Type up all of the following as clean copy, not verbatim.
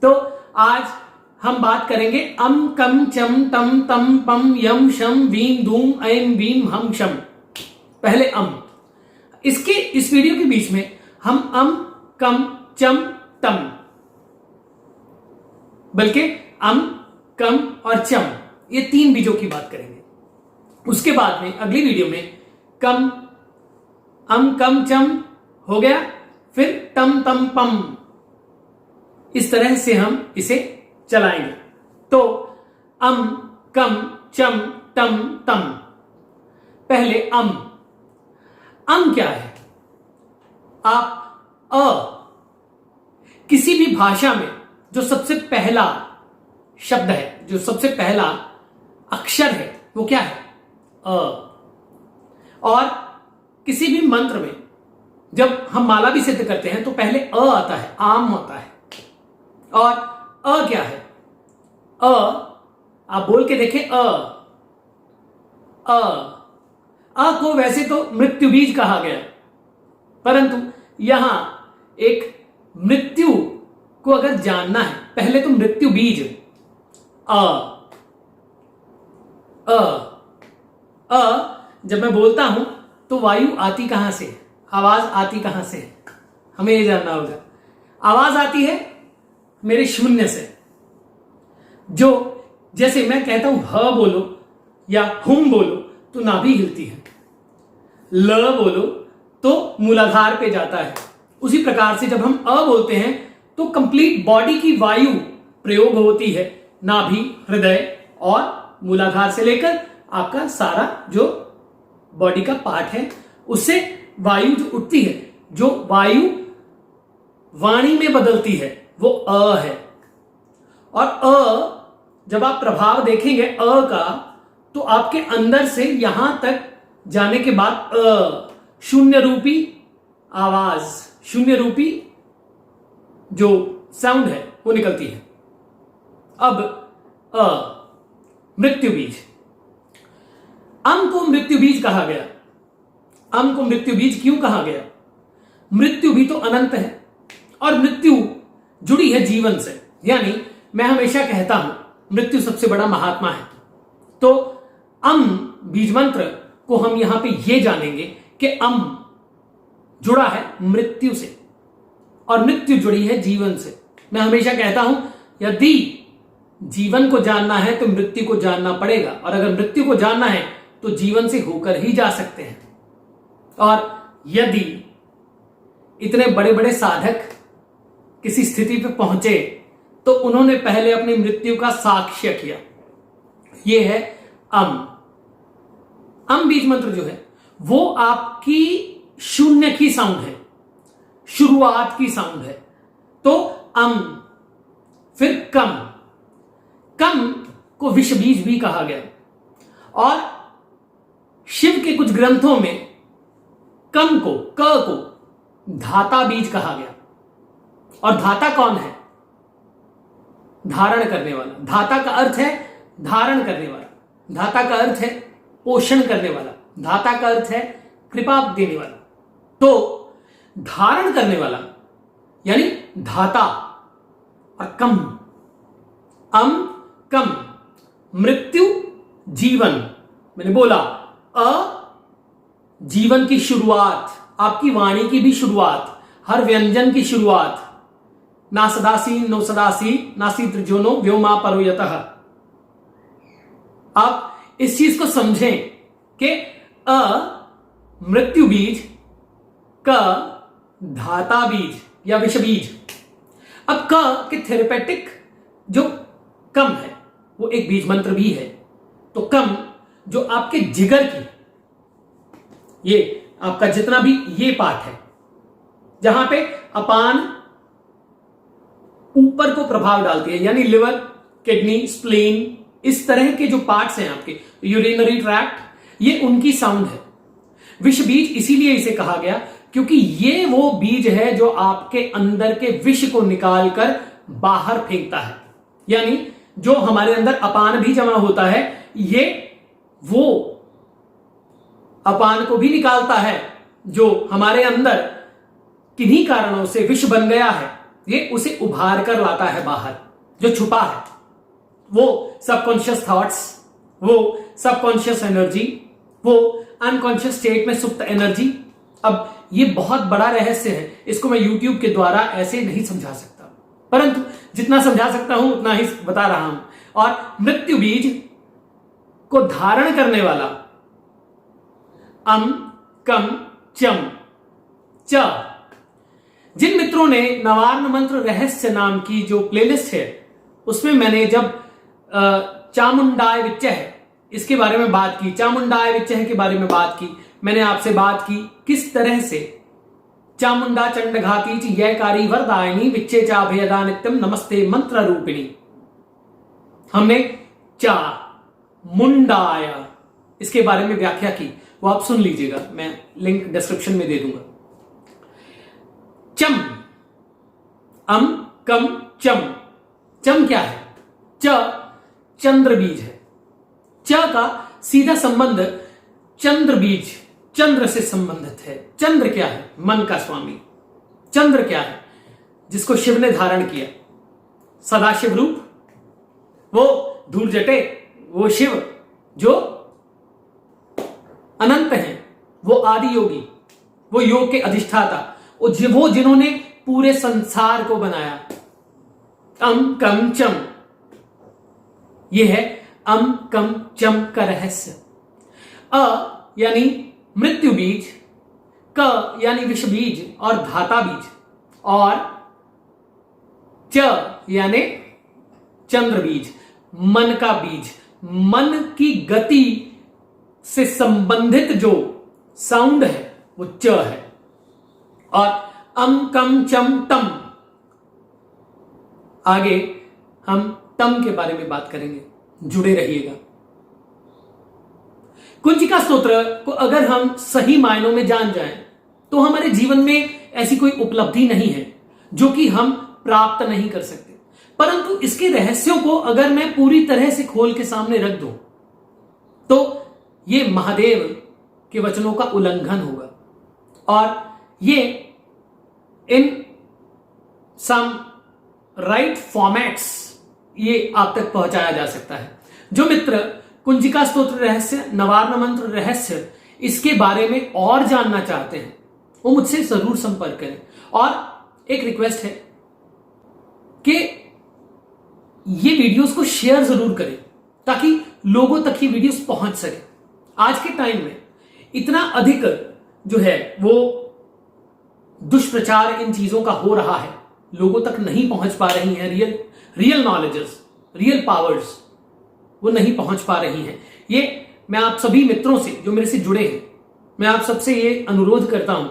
तो आज हम बात करेंगे अम कम चम तम तम पम यम शम वीम धूम ऐम वीम हम शम। पहले इस वीडियो के बीच में हम अम कम चम तम, बल्कि अम कम और चम, ये 3 बीजों की बात करेंगे। उसके बाद में अगली वीडियो में कम अम कम चम हो गया, फिर तम तम पम, इस तरह से हम इसे चलाएंगे। तो अम कम चम तम तम। पहले अम क्या है? आप किसी भी भाषा में जो सबसे पहला शब्द है, जो सबसे पहला अक्षर है, वो क्या है? और किसी भी मंत्र में जब हम माला भी सिद्ध करते हैं तो पहले आता है, आम आता है। और क्या है? आप बोल के देखें, को वैसे तो मृत्यु बीज कहा गया, परंतु यहां एक मृत्यु को अगर जानना है, पहले तो मृत्यु बीज जब मैं बोलता हूं तो वायु आती कहां से, आवाज आती कहां से, हमें यह जानना होगा। आवाज आती है मेरे शून्य से। जो जैसे मैं कहता हूं ह बोलो या हुम बोलो तो नाभि हिलती है, ल बोलो तो मूलाधार पे जाता है। उसी प्रकार से जब हम बोलते हैं तो कंप्लीट बॉडी की वायु प्रयोग होती है, नाभि, हृदय और मूलाधार से लेकर आपका सारा जो बॉडी का पार्ट है, उससे वायु जो उठती है, जो वायु वाणी में बदलती है, वो है। और जब आप प्रभाव देखेंगे का, तो आपके अंदर से यहां तक जाने के बाद शून्य रूपी आवाज, शून्य रूपी जो साउंड है वो निकलती है। अब मृत्यु बीज, अम को मृत्यु बीज कहा गया। अम को मृत्यु बीज क्यों कहा गया? मृत्यु भी तो अनंत है और मृत्यु जुड़ी है जीवन से। यानी मैं हमेशा कहता हूं मृत्यु सबसे बड़ा महात्मा है। तो अम बीज मंत्र को हम यहां पे ये जानेंगे कि अम जुड़ा है मृत्यु से और मृत्यु जुड़ी है जीवन से। मैं हमेशा कहता हूं यदि जीवन को जानना है तो मृत्यु को जानना पड़ेगा, और अगर मृत्यु को जानना है तो जीवन से होकर ही जा सकते हैं। और यदि इतने बड़े बड़े साधक किसी स्थिति पे पहुंचे तो उन्होंने पहले अपनी मृत्यु का साक्ष्य किया। यह है अम बीज मंत्र जो है वो आपकी शून्य की साउंड है, शुरुआत की साउंड है। तो अम, फिर कम को विष बीज भी कहा गया। और शिव के कुछ ग्रंथों में कम को, क को धाता बीज कहा गया। और धाता कौन है? धारण करने वाला। धाता का अर्थ है धारण करने वाला, धाता का अर्थ है पोषण करने वाला, धाता का अर्थ है कृपा देने वाला। तो धारण करने वाला यानी धाता। और कम, अम कम, मृत्यु जीवन। मैंने बोला जीवन की शुरुआत, आपकी वाणी की भी शुरुआत, हर व्यंजन की शुरुआत। ना सदासी नो सदासी नासी त्रिजोनो व्योमा परोयतः। आप इस चीज को समझें कि मृत्यु बीज, क धाता बीज या विष बीज। अब क के थेरेपेटिक जो कम है वो एक बीज मंत्र भी है। तो कम जो आपके जिगर की, ये आपका जितना भी ये पार्ट है जहां पे अपान ऊपर को प्रभाव डालती है, यानी लिवर, किडनी, स्प्लीन, इस तरह के जो पार्ट्स हैं आपके, यूरिनरी ट्रैक्ट, ये उनकी साउंड है। विष बीज इसीलिए इसे कहा गया क्योंकि ये वो बीज है जो आपके अंदर के विष को निकालकर बाहर फेंकता है। यानी जो हमारे अंदर अपान भी जमा होता है, ये वो अपान को भी निकालता है जो हमारे अंदर किन्हीं कारणों से विष बन गया है, ये उसे उभार कर लाता है बाहर, जो छुपा है, वो सबकॉन्शियस थॉट्स, वो सबकॉन्शियस एनर्जी, वो अनकॉन्शियस स्टेट में सुप्त एनर्जी। अब ये बहुत बड़ा रहस्य है, इसको मैं YouTube के द्वारा ऐसे नहीं समझा सकता, परंतु जितना समझा सकता हूं उतना ही बता रहा हूं। और मृत्यु बीज को धारण करने वाला अम कम चम च, जिन मित्रों ने नवार्न मंत्र रहस्य नाम की जो प्लेलिस्ट है उसमें मैंने जब चामुंडाय विच्चय इसके बारे में बात की, चामुंडाय विच्चय के बारे में बात की, मैंने आपसे बात की किस तरह से चामुंडा चंडघाती च ययकारी वरदायिनी विच्चे चाभयदा नित्यम नमस्ते मंत्र रूपिणी। हमने चा मुंडाय इसके बारे में व्याख्या की, वो आप सुन लीजिएगा, मैं लिंक डिस्क्रिप्शन में दे दूंगा। चम, अम कम चम, चम क्या है? च चंद्र बीज है। च का सीधा संबंध चंद्र बीज, चंद्र से संबंधित है। चंद्र क्या है? मन का स्वामी। चंद्र क्या है? जिसको शिव ने धारण किया, सदाशिव रूप, वो धूल जटे, वो शिव जो अनंत हैं, वो आदि योगी, वो योग के अधिष्ठाता, वो जिन्होंने पूरे संसार को बनाया। अम कम चम, ये है अम कम चम का रहस्य। अ यानी मृत्यु बीज, क यानी विष बीज और धाता बीज, और च यानी चंद्र बीज, मन का बीज। मन की गति से संबंधित जो साउंड है वो च है। और अम कम चम टम, आगे हम टम के बारे में बात करेंगे, जुड़े रहिएगा। कुंजिका स्तोत्र को अगर हम सही मायनों में जान जाएं तो हमारे जीवन में ऐसी कोई उपलब्धि नहीं है जो कि हम प्राप्त नहीं कर सकते, परंतु इसके रहस्यों को अगर मैं पूरी तरह से खोल के सामने रख दूं तो ये महादेव के वचनों का उल्लंघन होगा, और ये इन सम राइट फॉर्मेट्स ये आप तक पहुंचाया जा सकता है। जो मित्र कुंजिका स्तोत्र रहस्य, नवार्न मंत्र रहस्य, इसके बारे में और जानना चाहते हैं वो मुझसे जरूर संपर्क करें। और एक रिक्वेस्ट है कि ये वीडियोस को शेयर जरूर करें ताकि लोगों तक ये वीडियोस पहुंच सके। आज के टाइम में इतना अधिक जो है वो दुष्प्रचार इन चीजों का हो रहा है, लोगों तक नहीं पहुंच पा रही हैं रियल नॉलेजेस, रियल पावर्स, वो नहीं पहुंच पा रही हैं। ये मैं आप सभी मित्रों से जो मेरे से जुड़े हैं, मैं आप सबसे ये अनुरोध करता हूं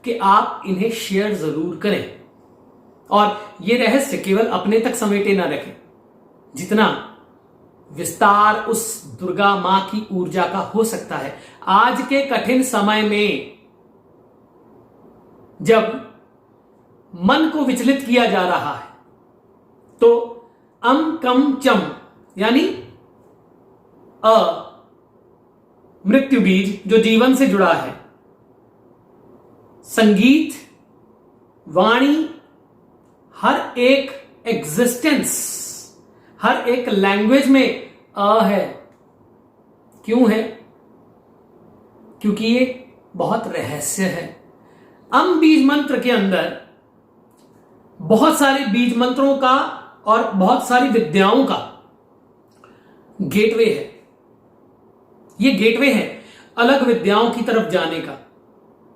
कि आप इन्हें शेयर जरूर करें और ये रहस्य केवल अपने तक समेटे ना रखें। जितना विस्तार उस दुर्गा मां की ऊर्जा का हो सकता है आज के कठिन समय में, जब मन को विचलित किया जा रहा है, तो अम कम चम यानी अ मृत्यु बीज जो जीवन से जुड़ा है, संगीत, वाणी, हर एक एग्जिस्टेंस, हर एक लैंग्वेज में अ है। क्यों है? क्योंकि ये बहुत रहस्य है। अम बीज मंत्र के अंदर बहुत सारे बीज मंत्रों का और बहुत सारी विद्याओं का गेटवे है। ये गेटवे है अलग विद्याओं की तरफ जाने का,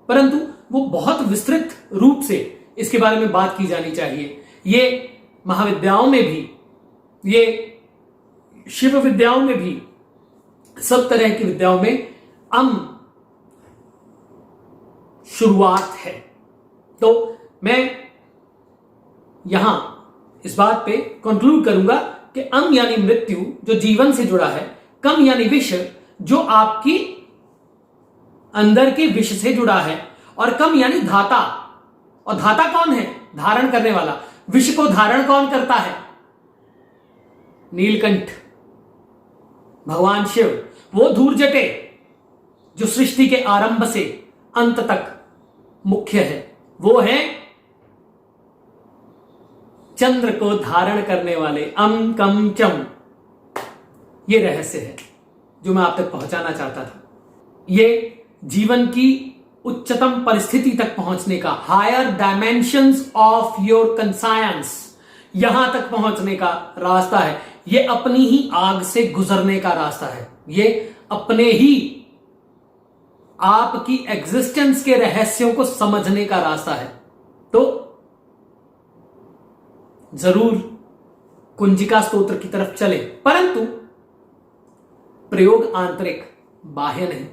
परंतु वो बहुत विस्तृत रूप से इसके बारे में बात की जानी चाहिए। ये महाविद्याओं में भी, ये शिव विद्याओं में भी, सब तरह की विद्याओं में अम शुरुआत है। तो मैं यहां इस बात पे कंक्लूड करूंगा कि अम यानी मृत्यु जो जीवन से जुड़ा है, कम यानी विष जो आपकी अंदर के विष से जुड़ा है, और कम यानी धाता। और धाता कौन है? धारण करने वाला। विष को धारण कौन करता है? नीलकंठ, भगवान शिव। वो धूल जटे जो सृष्टि के आरंभ से अंत तक मुख्य है, वो है चंद्र को धारण करने वाले अम कम चम, ये रहस्य है जो मैं आप तक पहुंचाना चाहता था। ये जीवन की उच्चतम परिस्थिति तक पहुंचने का, हायर डायमेंशंस ऑफ योर कंसायंस, यहां तक पहुंचने का रास्ता है। ये अपनी ही आग से गुजरने का रास्ता है। ये अपने ही आपकी एग्जिस्टेंस के रहस्यों को समझने का रास्ता है। तो जरूर कुंजिका स्तोत्र की तरफ चले, परंतु प्रयोग आंतरिक, बाह्य नहीं।